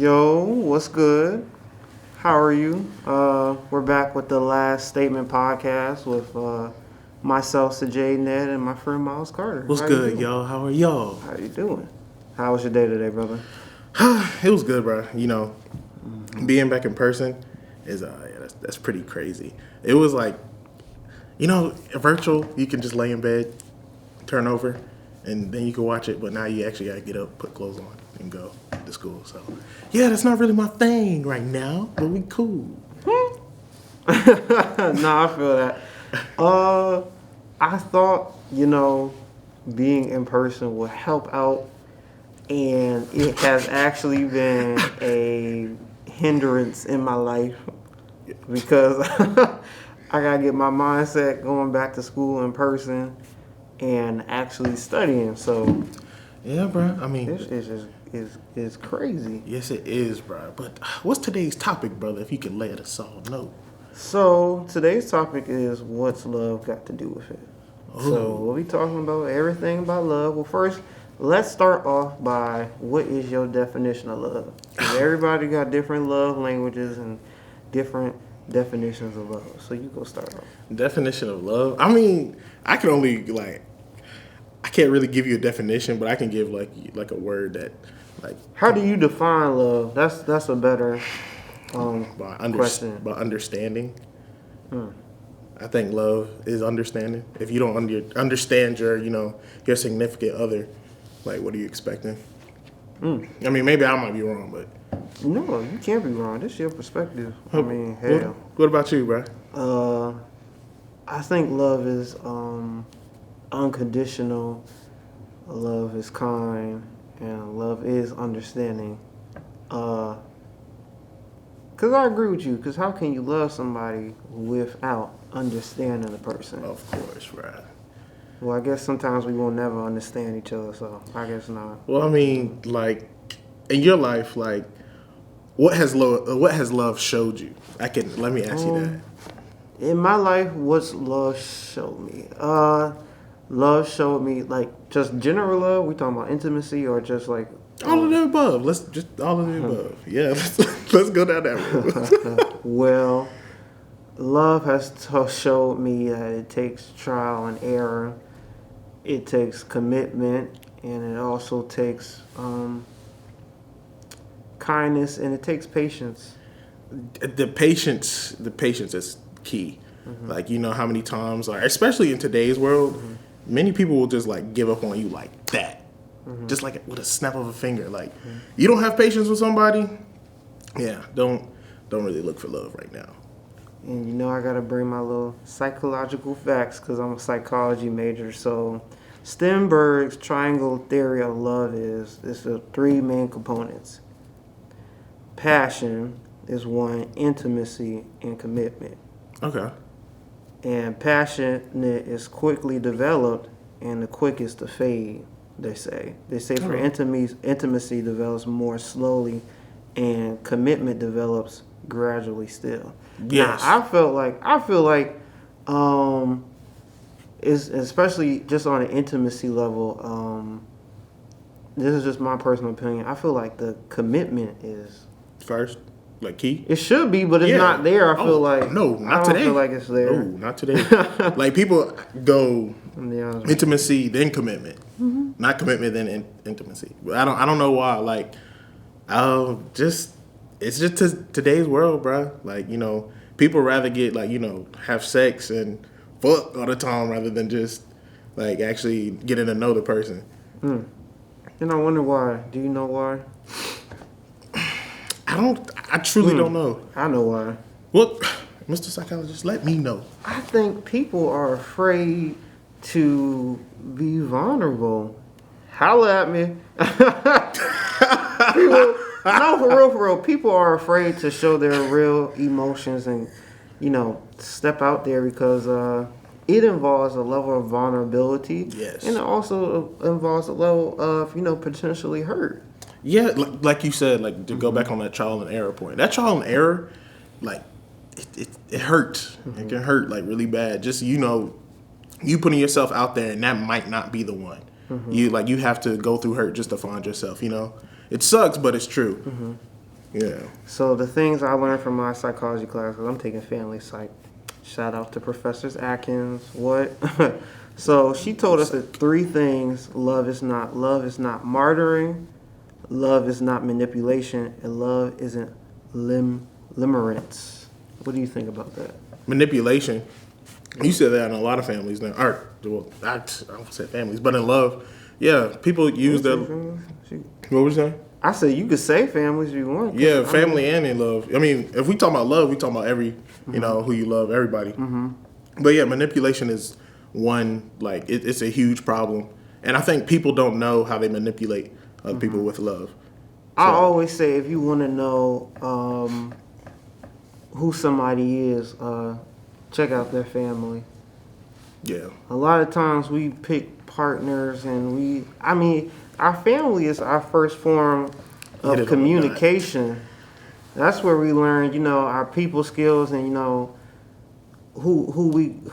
Yo, what's good? How are you? We're back with the Last Statement podcast with myself, Sajay Ned, and my friend Miles Carter. What's good, y'all? How are y'all? How you doing? How was your day today, brother? It was good, bro. Being back in person is that's pretty crazy. It was like, virtual. You can just lay in bed, turn over, and then you can watch it. But now you actually gotta get up, put clothes on, and go to school. So, yeah, that's not really my thing right now, but we cool. Nah, I feel that. I thought, being in person would help out, and it has actually been a hindrance in my life because I gotta get my mindset going back to school in person and actually studying. So, yeah, bro. I mean, this is crazy. Yes, it is, bro. But what's today's topic, brother? If you could let us all know. So today's topic is what's love got to do with it. Ooh. So we'll be talking about everything about love. Well, first, let's start off by what is your definition of love? 'Cause everybody got different love languages and different definitions of love. So you go start off. Definition of love? I mean, I can only I can't really give you a definition, but I can give like a word that How do you define love? That's a better question. By understanding. I think love is understanding. If you don't understand your significant other, what are you expecting? I mean, maybe I might be wrong, but No, you can't be wrong. This is your perspective. I mean, hell. What about you, bro? I think love is unconditional. Love is kind, and love is understanding. Because I agree with you. Because how can you love somebody without understanding the person? Of course, right. Well, I guess sometimes we will never understand each other, so I guess not. Well, I mean, in your life, what has love showed you? Let me ask you that. In my life, what's love showed me? Love showed me just general love. We talking about intimacy or just all of the above. Let's just all of the above. Yeah, let's go down that road. Well, love has showed me that it takes trial and error. It takes commitment, and it also takes kindness, and it takes patience. The patience is key. Mm-hmm. How many times, especially in today's world, many people will just give up on you like that, just with a snap of a finger. You don't have patience with somebody, yeah, don't really look for love right now. And I gotta bring my little psychological facts because I'm a psychology major. So Stenberg's triangle theory of love is the three main components. Passion is one, intimacy, and commitment. Okay. And passionate is quickly developed and the quickest to fade, they say. They say for intimacy develops more slowly and commitment develops gradually still. Yes. Now, I feel like is especially just on an intimacy level, this is just my personal opinion. I feel like the commitment is first, key. It should be, but it's not there. I feel like no, not today. I don't feel like it's there. No, not today. People go intimacy then commitment, not commitment then intimacy. But I don't know why. It's just today's world, bro. People rather get have sex and fuck all the time rather than just actually getting to know the person. And I wonder why. Do you know why? I truly don't know. I know why. What, Mr. Psychologist, let me know. I think people are afraid to be vulnerable. Holla at me. No, for real. People are afraid to show their real emotions and, step out there because it involves a level of vulnerability. Yes. And it also involves a level of, potentially hurt. Yeah, like you said, to go back on that trial and error point. That trial and error, it hurts. It can hurt really bad. Just you putting yourself out there, and that might not be the one. You have to go through hurt just to find yourself. It sucks, but it's true. Yeah. So the things I learned from my psychology class, because I'm taking family psych. Shout out to Professor Atkins. What? So she told us that 3 things love is not. Love is not martyring. Love is not manipulation. And love isn't limerence. What do you think about that? Manipulation. You said that in a lot of families now. Or, well, I don't say families, but in love, yeah, people use their. What was that? I said you could say families if you want. Yeah, family and in love. I mean, if we talk about love, we talk about every, who you love, everybody. Mm-hmm. But yeah, manipulation is one, like, it's a huge problem. And I think people don't know how they manipulate other people with love. So, I always say if you want to know who somebody is, check out their family. Yeah. A lot of times we pick partners and our family is our first form of communication. That's where we learn, our people skills and, who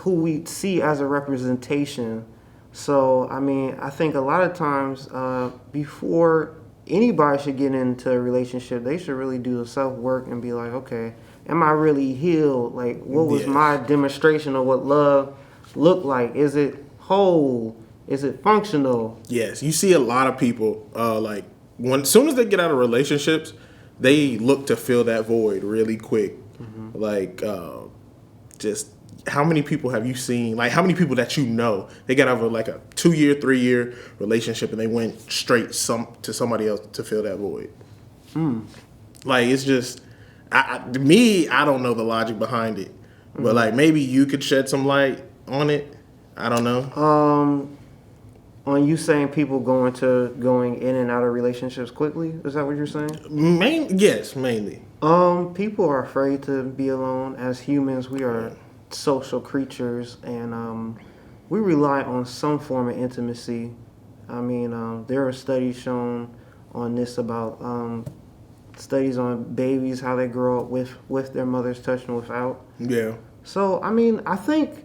we see as a representation. So, I think a lot of times before anybody should get into a relationship, they should really do the self-work and be like, okay, am I really healed? Like, what was my demonstration of what love looked like? Is it whole? Is it functional? Yes, you see a lot of people as soon as they get out of relationships, they look to fill that void really quick. Mm-hmm. Like, just how many people have you seen? Like, how many people that they got out of like a 2-year, 3-year relationship and they went straight to somebody else to fill that void. Like, it's just I don't know the logic behind it, but like maybe you could shed some light on it. I don't know. On you saying people going in and out of relationships quickly, is that what you're saying? Yes, mainly. People are afraid to be alone. As humans, we are social creatures, and we rely on some form of intimacy. There are studies shown on this about studies on babies, how they grow up with their mother's touch and without. Yeah. So, I think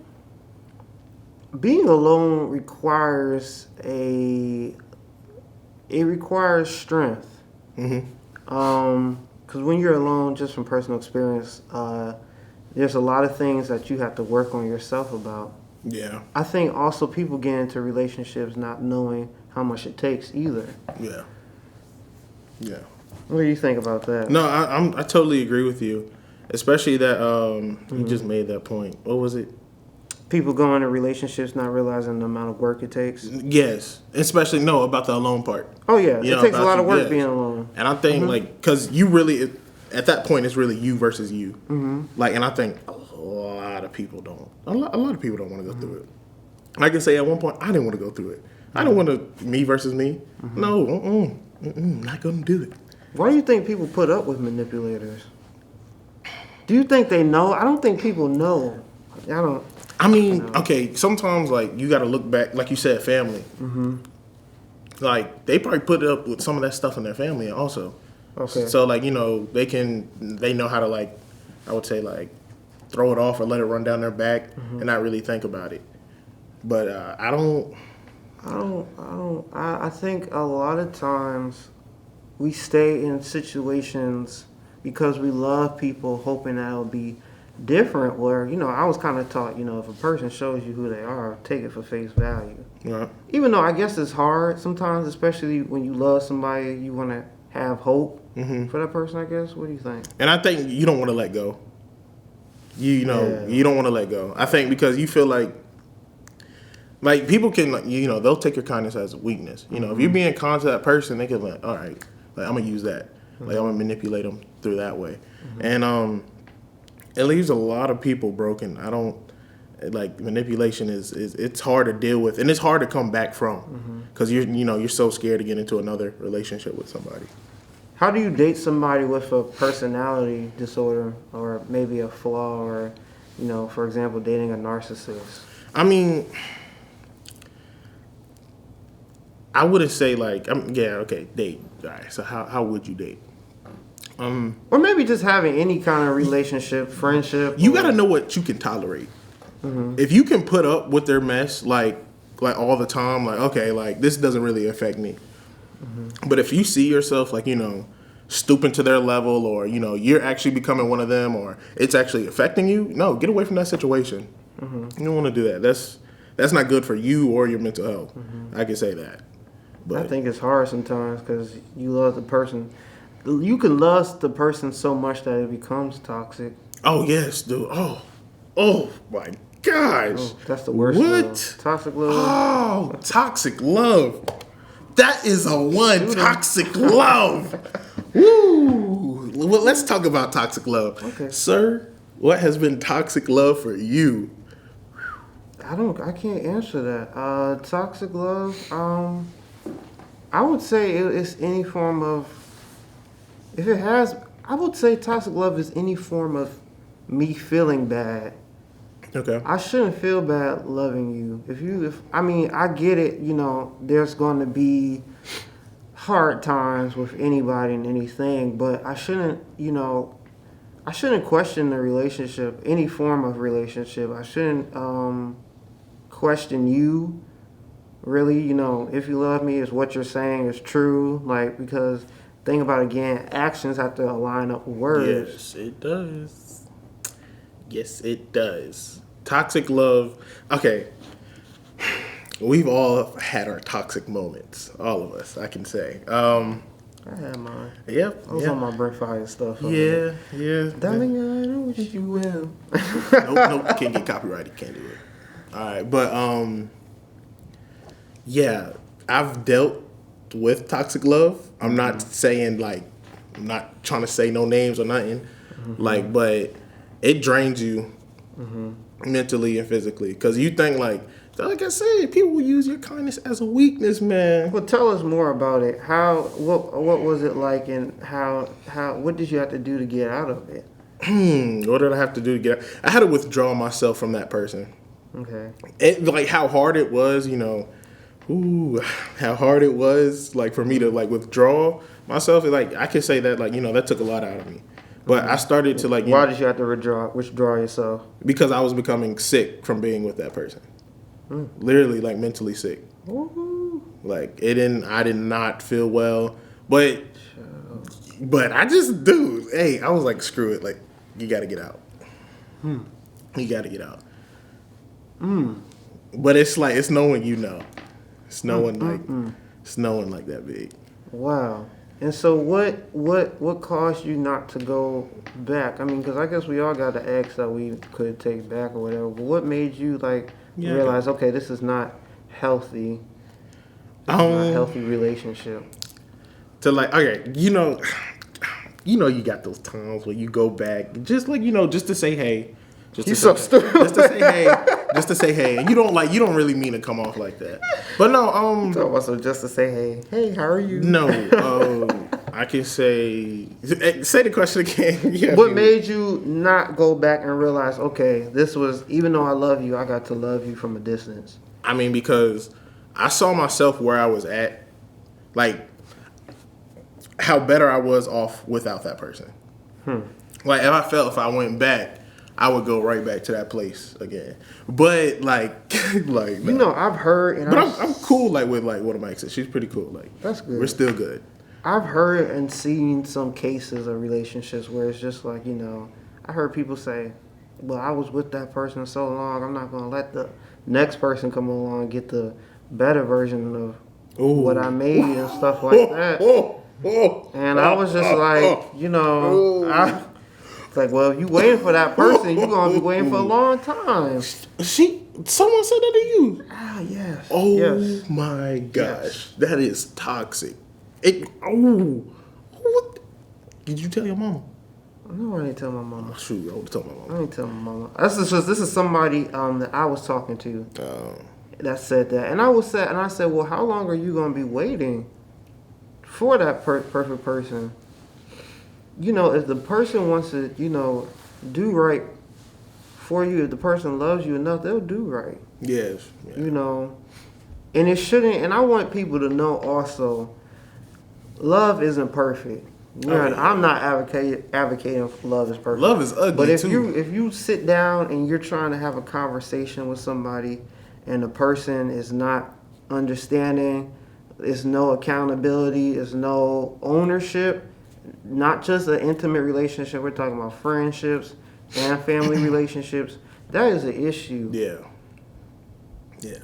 being alone requires strength. Mm-hmm. Because when you're alone, just from personal experience, there's a lot of things that you have to work on yourself about. Yeah. I think also people get into relationships not knowing how much it takes either. Yeah. Yeah. What do you think about that? No, I totally agree with you, especially that you just made that point. What was it? People go into relationships not realizing the amount of work it takes. Yes, especially about the alone part. Oh yeah, it takes a lot of work being alone. And I think because you really at that point it's really you versus you. Mm-hmm. Like, and I think a lot of people don't. A lot of people don't want to go through it. I can say at one point I didn't want to go through it. I didn't want to me versus me. Mm-hmm. No, not gonna do it. Why do you think people put up with manipulators? Do you think they know? I don't think people know. Okay, sometimes, like, you got to look back, like you said, family. Mm-hmm. Like, they probably put up with some of that stuff in their family also. Okay. So, like, they know how to, like, I would say, like, throw it off or let it run down their back and not really think about it. But I think a lot of times we stay in situations because we love people, hoping that it'll be different, where I was kind of taught, if a person shows you who they are, take it for face value. Right. Even though I guess it's hard sometimes, especially when you love somebody, you want to have hope for that person, I guess. What do you think? And I think you don't want to let go. You don't want to let go. I think because you feel like people can, they'll take your kindness as a weakness. If you're being kind to that person, they can like, all right, like, I'm gonna use that. Like, I'm gonna manipulate them through that way. And it leaves a lot of people broken. Manipulation is it's hard to deal with, and it's hard to come back from because you're so scared to get into another relationship with somebody. How do you date somebody with a personality disorder or maybe a flaw, or for example, dating a narcissist? I wouldn't say date. All right, so how would you date? Or maybe just having any kind of relationship, friendship. You got to know what you can tolerate. Mm-hmm. If you can put up with their mess, like all the time, like, okay, like, this doesn't really affect me. Mm-hmm. But if you see yourself, like, stooping to their level, or you're actually becoming one of them, or it's actually affecting you, no, get away from that situation. You don't want to do that. That's not good for you or your mental health. I can say that. But I think it's hard sometimes because you love the person. You can love the person so much that it becomes toxic. oh yes, dude. Oh my gosh. Oh, that's the worst. What? Love. Toxic love. Oh, toxic love. That is a one. Toxic love. Woo. Well, let's talk about toxic love. Okay. Sir, what has been toxic love for you? I can't answer that. Toxic love. I would say it's any form of. If it has, I would say toxic love is any form of me feeling bad. Okay. I shouldn't feel bad loving you. I get it, there's going to be hard times with anybody and anything, but I shouldn't question the relationship, any form of relationship. I shouldn't question you, really, if you love me, is what you're saying is true, because think about it again, actions have to align up with words. Yes, it does. Yes, it does. Toxic love. Okay. We've all had our toxic moments. All of us, I can say. I had mine. Yep. I was on my breath fire stuff. Yeah. Darling, I know what you will. Nope. Can't get copyrighted. Can't do it. All right. But, yeah. I've dealt with toxic love. I'm not saying, I'm not trying to say no names or nothing. But it drains you. Mentally and physically, because you think like I said, people will use your kindness as a weakness, man. Well, tell us more about it. What was it like, and how what did you have to do to get out of it? What did I have to do to get out? I had to withdraw myself from that person. Okay. It how hard it was, how hard it was for me to withdraw myself. I could say that that took a lot out of me. But I started to Why did you have to withdraw yourself? Because I was becoming sick from being with that person. Literally mentally sick. Woo-hoo. I did not feel well. But I just, dude, hey, I was screw it. You gotta get out. You gotta get out. But it's it's no one It's no one it's no one that big. Wow. And so what caused you not to go back? I mean, because I guess we all got the ex that we could take back or whatever. But what made you realize, okay, this is not healthy. This is not a healthy relationship. Okay, you got those times where you go back just just to say hey. Just to say hey, and you don't really mean to come off like that. But no, So just to say hey, how are you? No, I can say the question again. Yeah, what made you not go back and realize, okay, this was, even though I love you, I got to love you from a distance? I mean, because I saw myself where I was at, how better I was off without that person. If I went back, I would go right back to that place again. But I've heard, and but I'm cool with one of my exes. She's pretty cool. That's good. We're still good. I've heard and seen some cases of relationships where it's just I heard people say, well, I was with that person so long, I'm not going to let the next person come along and get the better version of what I made and stuff like that. And I was just well, if you waiting for that person, you're going to be waiting for a long time. Someone said that to you? Ah, yes. Oh, yes. My gosh. Yes. That is toxic. What? Did you tell your mama? No, I didn't tell my mama. Shoot, I would have told my mama. I didn't tell my mama. This is somebody that I was talking to that said that. And I said, well, how long are you going to be waiting for that perfect person? If the person wants to, do right for you, if the person loves you enough, they'll do right. Yes. Yeah. And it shouldn't, and I want people to know also, love isn't perfect. I'm not advocating for love is perfect. Love is ugly, but if too. if you sit down and you're trying to have a conversation with somebody and the person is not understanding, there's no accountability, there's no ownership, not just an intimate relationship. We're talking about friendships and family relationships. That is an issue. Yeah. Yes.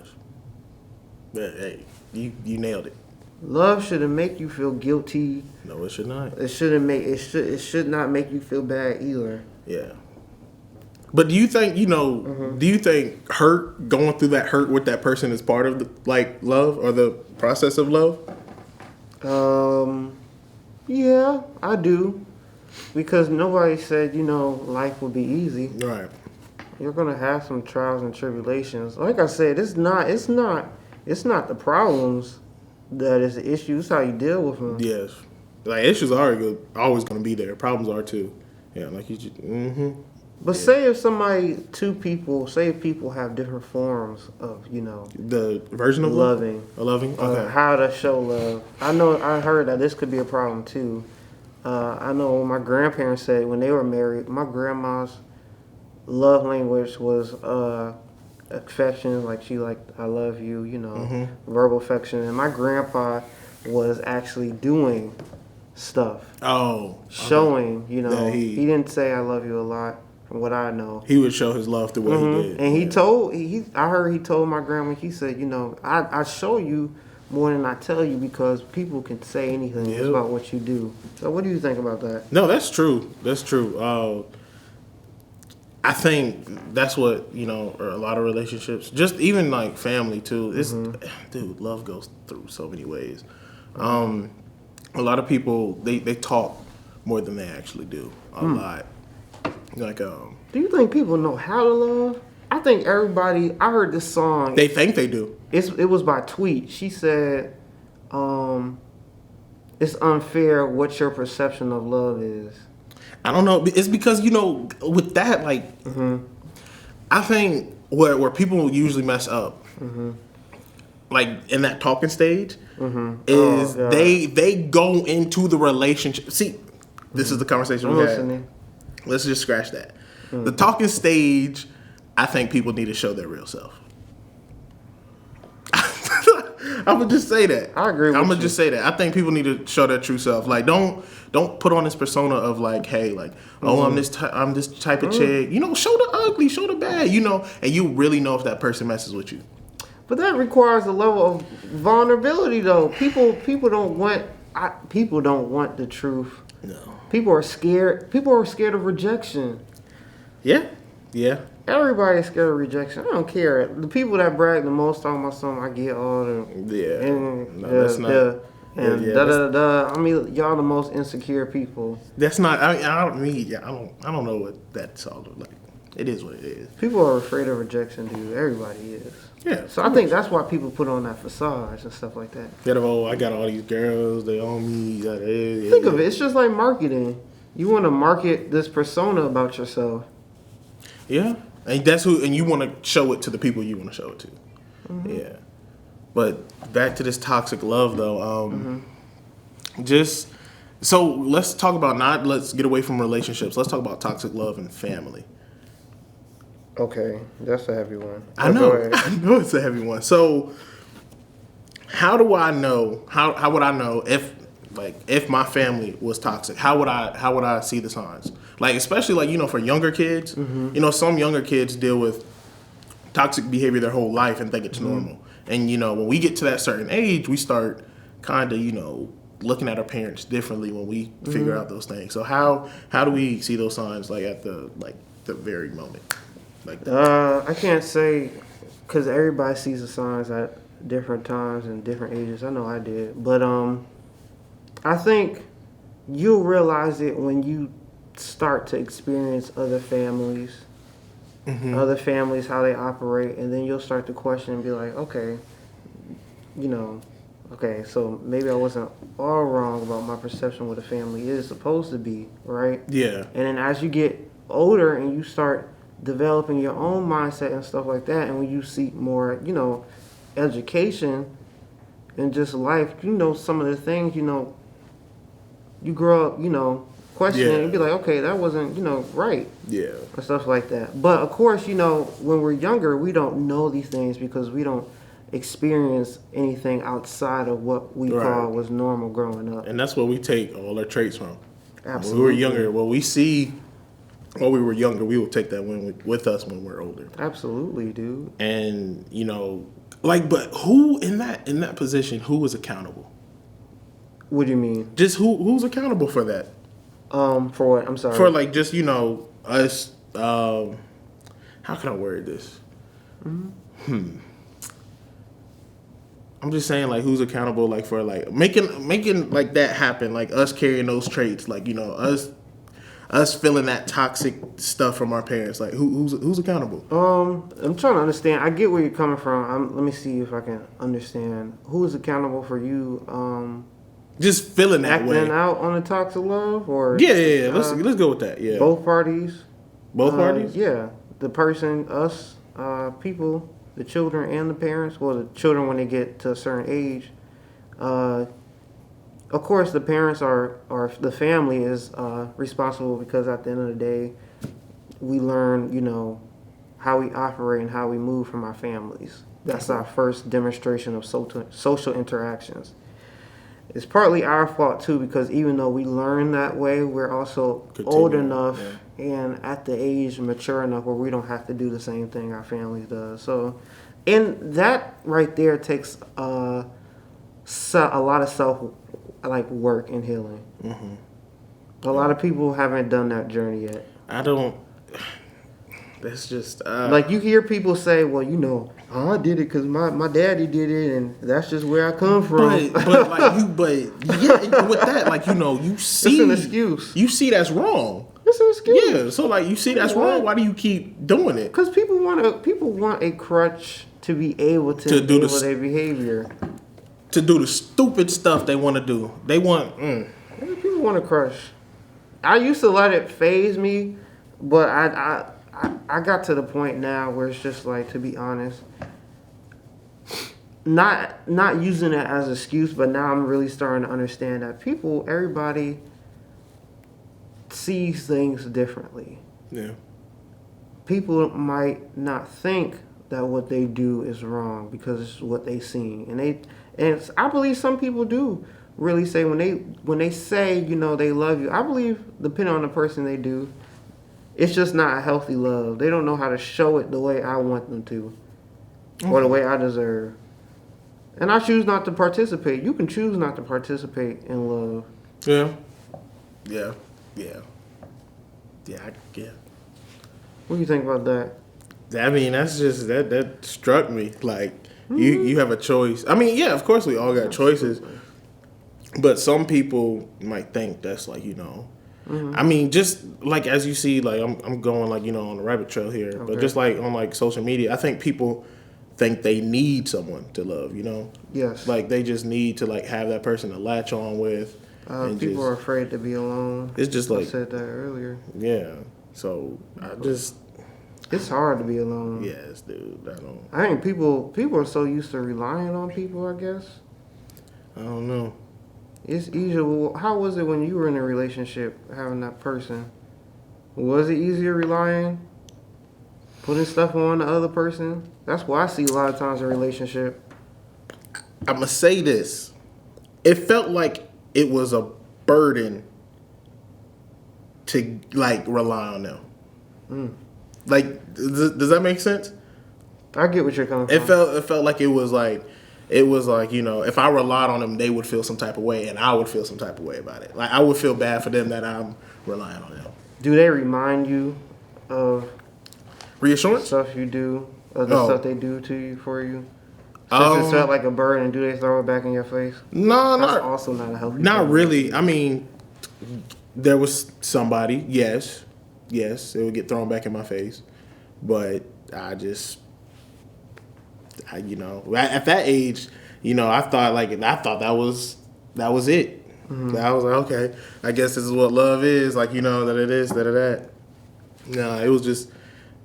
But hey, you nailed it. Love shouldn't make you feel guilty. No, it should not. It should not make you feel bad either. Yeah. But do you think, do you think going through that hurt with that person is part of the love or the process of love? Yeah, I do. Because nobody said, life will be easy. Right. You're gonna have some trials and tribulations. Like I said, it's not the problems that is the issue. It's how you deal with them. Yes. Issues are always going to be there. Problems are too. Yeah, like you just, But say if people have different forms of, the version of loving. Loving? Okay. How to show love. I heard that this could be a problem too. I know my grandparents said when they were married, my grandma's love language was affection, I love you, verbal affection. And my grandpa was actually doing stuff. Oh. Showing, Yeah, he didn't say I love you a lot, from what I know. He would show his love the way he did. And I heard he told my grandma, he said, I show you more than I tell you because people can say anything about what you do. So what do you think about that? No, that's true. That's true. I think that's what, a lot of relationships, just even family too. It's, dude, love goes through so many ways. A lot of people, they talk more than they actually do. A lot. Do you think people know how to love? I think everybody, I heard this song. They think they do. It was by Tweet. She said, it's unfair what your perception of love is. I don't know. It's because, with that, I think where people usually mess up, in that talking stage, is they go into the relationship. See, this is the conversation we had. Let's just scratch that. The talking stage, I think people need to show their real self. I'm gonna just say that. I agree with you. I'm gonna just say that. I think people need to show their true self. Don't put on this persona of hey, I'm this type of chick. Show the ugly, show the bad. And you really know if that person messes with you. But that requires a level of vulnerability, though. People don't want the truth. No. People are scared. People are scared of rejection. Yeah. Yeah. Everybody's scared of rejection. I don't care. The people that brag the most talking about something, I get all the that's not. I mean, y'all the most insecure people. That's not. I don't know what that's all like. It is what it is. People are afraid of rejection, dude. Everybody is. Yeah. So I think that's why people put on that facade and stuff like that. I got all these girls. They own me. Think of it. It's just like marketing. You want to market this persona about yourself. Yeah. And that's who. And you want to show it to the people you want to show it to. Mm-hmm. Yeah. But back to this toxic love, though. Just so let's talk about let's get away from relationships. Let's talk about toxic love and family. Okay, that's a heavy one. I know it's a heavy one. So, how do I know? How would I know if my family was toxic? How would I see the signs? Especially for younger kids. Mm-hmm. Some younger kids deal with toxic behavior their whole life and think it's normal. And when we get to that certain age, we start kind of looking at our parents differently when we figure out those things. So how do we see those signs at the very moment? I can't say because everybody sees the signs at different times and different ages. I know I did, but I think you'll realize it when you start to experience other families, how they operate, and then you'll start to question and be like, okay, so maybe I wasn't all wrong about my perception what a family is supposed to be, right? Yeah. And then as you get older and you start developing your own mindset and stuff like that, and when you seek more, education and just life, some of the things, you grow up, questioning and be like, okay, that wasn't, right. Yeah. And stuff like that. But of course, when we're younger, we don't know these things because we don't experience anything outside of what we call was normal growing up. And that's where we take all our traits from. When we were younger, well, we see when we were younger, we will take that with us when we're older. Absolutely, dude. And you know, like, but who in that position? Who is accountable? What do you mean? Just who's accountable for that? For what? I'm sorry. For like just us. How can I word this? I'm just saying, like, who's accountable, like, for like making like that happen, like us carrying those traits, like, us feeling that toxic stuff from our parents, like who's accountable? I'm trying to understand. I get where you're coming from. Let me see if I can understand. Who is accountable for you? Just feeling that way. Acting out on the toxic love, or Yeah. Let's go with that. Yeah. Both parties. Both parties. Yeah, the person, us, people, the children and the parents. Well, the children when they get to a certain age. Of course, the parents are the family is responsible, because at the end of the day, we learn, how we operate and how we move from our families. That's our first demonstration of social interactions. It's partly our fault too, because even though we learn that way, we're also old enough and at the age mature enough where we don't have to do the same thing our families does. So, and that right there takes a lot of self work and healing. A lot of people haven't done that journey yet. I don't. That's just like you hear people say, "Well, I did it because my daddy did it, and that's just where I come from." But with that, like you see, it's an excuse. You see that's wrong. It's an excuse. Yeah, so like you see that's wrong. Why do you keep doing it? Because people want a crutch to be able to do their behavior, to do the stupid stuff they want to do. They want. People want a crutch. I used to let it phase me, but I got to the point now where it's just like, to be honest, not using it as an excuse, but now I'm really starting to understand that everybody sees things differently. Yeah. People might not think that what they do is wrong because it's what they see, and I believe some people do really say when they say they love you. I believe, depending on the person, they do. It's just not a healthy love. They don't know how to show it the way I want them to, or the way I deserve. And I choose not to participate. You can choose not to participate in love. Yeah. What do you think about that? I mean, that's just that struck me. Like you have a choice. I mean, yeah, of course we all got choices, but some people might think that's like I mean, just like as you see, like I'm going like on the rabbit trail here, okay. But just like on like social media, I think people think they need someone to love. Yes. Like they just need to like have that person to latch on with. People are afraid to be alone. It's just like I said that earlier. Yeah. So it's hard to be alone. Yes, dude. I think people are so used to relying on people, I guess. I don't know. It's easier. Well, how was it when you were in a relationship, having that person? Was it easier relying? Putting stuff on the other person? That's what I see a lot of times in a relationship. I'm going to say this. It felt like it was a burden to, like, rely on them. Like, does that make sense? I get what you're coming from. It felt like it was like, if I relied on them, they would feel some type of way, and I would feel some type of way about it. Like, I would feel bad for them that I'm relying on them. Do they remind you of reassurance stuff you do, of the stuff they do to you, for you? Since it felt like a burden, do they throw it back in your face? No, that's also not a healthy. Not really. I mean, there was somebody. Yes, it would get thrown back in my face, but at that age, I thought that was it. Mm-hmm. I was like, okay, I guess this is what love is. Like, that it is, that. No,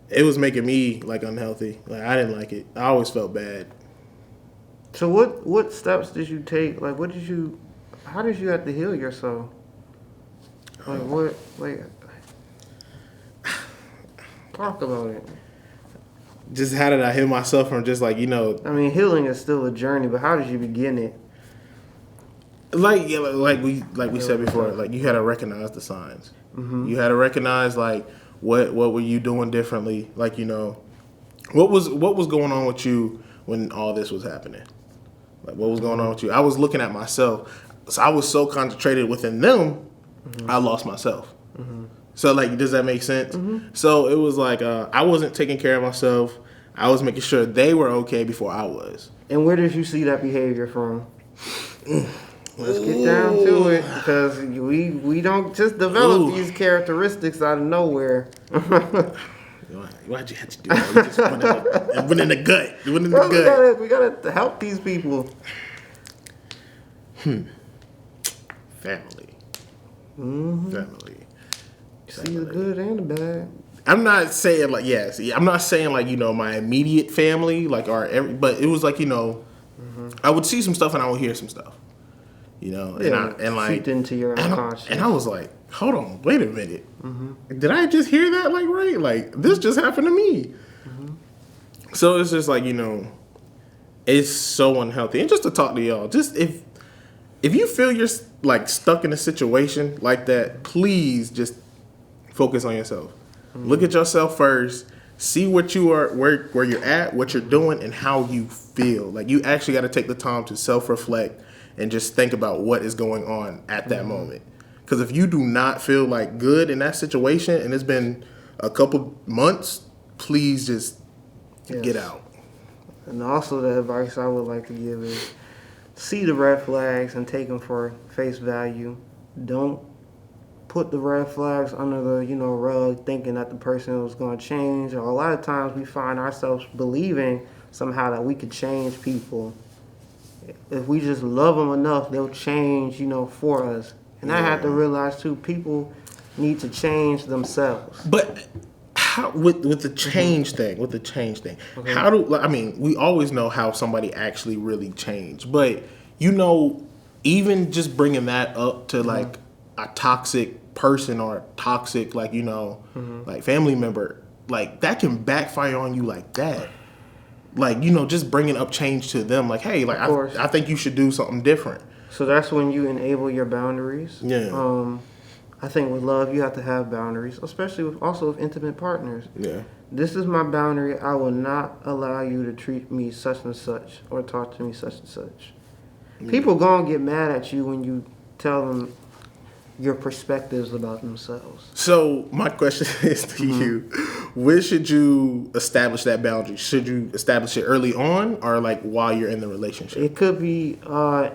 it was making me like unhealthy. Like, I didn't like it. I always felt bad. So what steps did you take? Like, how did you have to heal yourself? Talk about it. Just how did I heal myself from just like, I mean, healing is still a journey, but how did you begin it? how did I heal myself from just like, I mean, healing is still a journey, but how did I heal myself from just like, I mean, healing is still a journey, but how did I heal myself from just like, I mean, healing is still a journey, but how did you begin it? I mean, healing is still a journey, but how did you begin it? like we said before, like you had to recognize the signs. You had to recognize like what were you doing differently, like what was going on with you when all this was happening, like what was going on with you. I was looking at myself, so I was so concentrated within them, I lost myself. So like, does that make sense? So it was like I wasn't taking care of myself. I was making sure they were okay before I was. And where did you see that behavior from? Let's get down to it, because we don't just develop these characteristics out of nowhere. Why'd you have to do that? You just went in the gut. You went in the gut. We gotta help these people. Family. Family. See the good and the bad. I'm not saying like I'm not saying like my immediate family like but it was like I would see some stuff and I would hear some stuff, and like seeped into your unconscious. And I was like, hold on, wait a minute, did I just hear that like right? Like this just happened to me. So it's just like it's so unhealthy. And just to talk to y'all, just if you feel you're like stuck in a situation like that, please just focus on yourself. Look at yourself first. See what you are, where you're at, what you're doing, and how you feel. Like you actually got to take the time to self-reflect and just think about what is going on at that moment. Because if you do not feel like good in that situation, and it's been a couple months, please just get out. And also the advice I would like to give is see the red flags and take them for face value. Don't put the red flags under the rug thinking that the person was going to change. Or a lot of times we find ourselves believing somehow that we could change people. If we just love them enough, they'll change for us. And I have to realize too, people need to change themselves. But how with the change thing, how do we always know how somebody actually really changed, but even just bringing that up to like a toxic person or a toxic like like family member, like that can backfire on you like that. Like just bringing up change to them, like hey, like I think you should do something different. So that's when you enable your boundaries. I think with love you have to have boundaries, especially with intimate partners. This is my boundary. I will not allow you to treat me such and such or talk to me such and such. People gonna get mad at you when you tell them your perspectives about themselves. So my question is to you, when should you establish that boundary? Should you establish it early on or like while you're in the relationship? It could be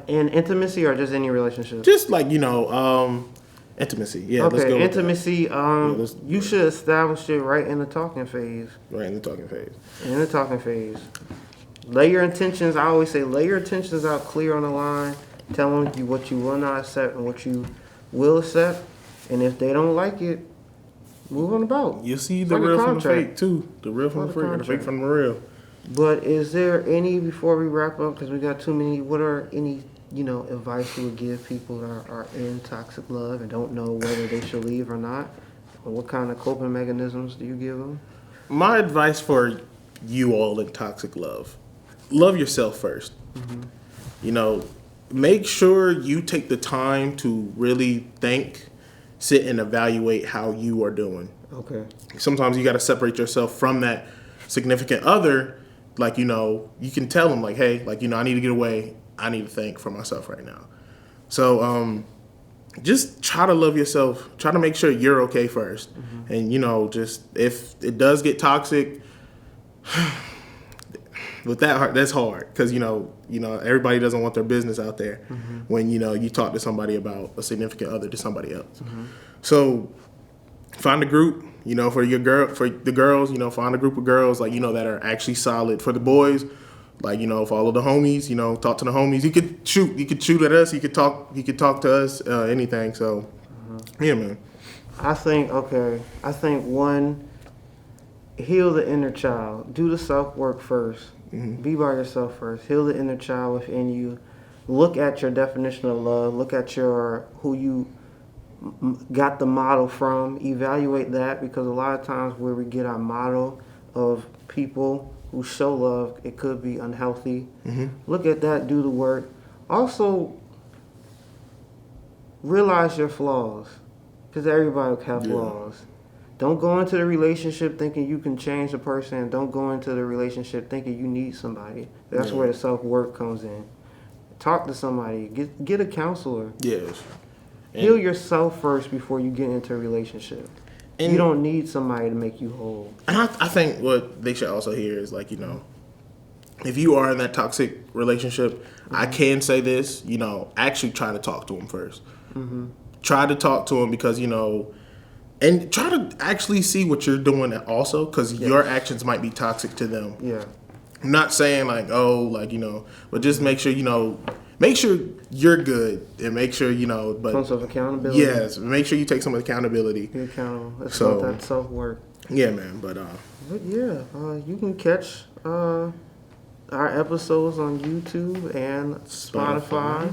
in intimacy or just any relationship. Just like intimacy. Yeah. Okay, let's go intimacy. You should establish it right in the talking phase. In the talking phase. Lay your intentions. I always say lay your intentions out clear on the line. Tell them what you will not accept and what you will accept, and if they don't like it, move on about. You see the real from the fake too. The real from the fake, and the fake from the real. But is there any, before we wrap up, because we got too many, what are any advice you would give people that are in toxic love and don't know whether they should leave or not? Or what kind of coping mechanisms do you give them? My advice for you all in toxic love yourself first. Make sure you take the time to really think, sit and evaluate how you are doing. Okay. Sometimes you got to separate yourself from that significant other. Like, you can tell them like, hey, like, I need to get away. I need to think for myself right now. So, just try to love yourself. Try to make sure you're okay first. And, just if it does get toxic, with that, that's hard because everybody doesn't want their business out there when you talk to somebody about a significant other to somebody else. So find a group, for the girls, find a group of girls like that are actually solid. For the boys, like follow the homies, talk to the homies. You could shoot at us. You could talk to us, anything. So yeah, man. I think one, heal the inner child. Do the self work first. Be by yourself first. Heal the inner child within you. Look at your definition of love. Look at who you got the model from. Evaluate that, because a lot of times where we get our model of people who show love, it could be unhealthy. Look at that. Do the work. Also, realize your flaws, because everybody have flaws. Don't go into the relationship thinking you can change the person. Don't go into the relationship thinking you need somebody. That's where the self-work comes in. Talk to somebody. Get a counselor. Yes. Heal yourself first before you get into a relationship. And you don't need somebody to make you whole. And I think what they should also hear is, like, you know, if you are in that toxic relationship, I can say this, you know, actually try to talk to them first. Try to talk to them because, you know, and try to actually see what you're doing also, because your actions might be toxic to them. Yeah. I'm not saying like, oh, like, you know, but just make sure, you know, make sure you're good and make sure, you know, but some sort of accountability. Yes, make sure you take some accountability. Be accountable. That's so that self-work. Yeah, man. But yeah, you can catch our episodes on YouTube and Spotify.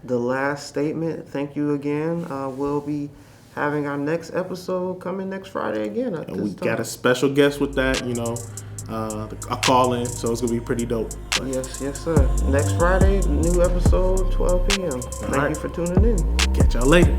The Last Statement. Thank you again. We'll be having our next episode coming next Friday again. And we got a special guest with that, you know, a call in, so it's gonna be pretty dope. But yes, sir. Next Friday, new episode, 12 p.m. Thank you for tuning in. Catch y'all later.